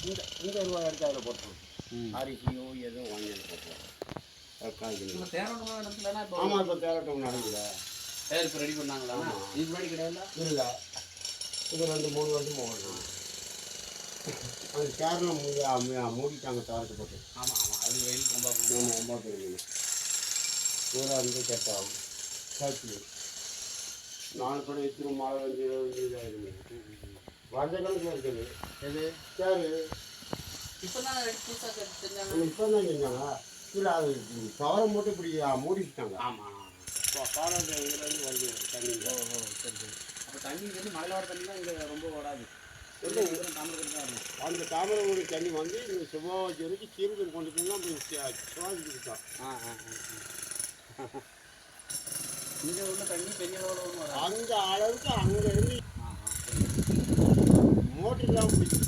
இந்த ரூபாய் எடுத்து அதில் போட்டுருவோம். அரிசியோ ஏதோ வாங்கி அதில் போட்டுருவோம். ஆமாம், இப்போ தேரட்டம் நடக்குது. இப்போ ரெடி பண்ணாங்களா? இதுக்கு முன்னாடி கிடையாது. இல்லை, இது 2-3 வருஷம் போகணும். அது கேரளம் மூடிட்டாங்க தாரத்தை போட்டு. ஆமாம் ஆமாம், அது வெயில் ரொம்ப ரொம்ப பெரிய ஊராக இருந்து கெட்டாகும் காய்ச்சி 4 படம் எத்தனை மழை வந்து 20 இதாகிடுது. வருஷ கணக்கில் இருக்குது. எது சரி, இப்போ தான் புதுசாக செஞ்சாங்க. இப்போ தான் செஞ்சாங்க. இல்லை, அது தவறை மட்டும் இப்படி மூடிட்டாங்க. ஆமாம், இப்போ பாராட்டு இதுலேருந்து வருது தண்ணி. ஓ சரி சரி. அப்போ தண்ணி வந்து மழை வர தண்ணி தான் இங்கே ரொம்ப ஓடாது. தாமிரபரணி தான் இருக்கும். அந்த தாமிரபரணி தண்ணி வந்து இந்த சிவாஜி வரைக்கும் கீழே கொண்டு போனால் சிவாஜி இருக்கா. இங்கே உள்ள தண்ணி பெரிய அளவில் அந்த அளவுக்கு அங்கே இருந்து மோட்டர் தான் பிடிச்சி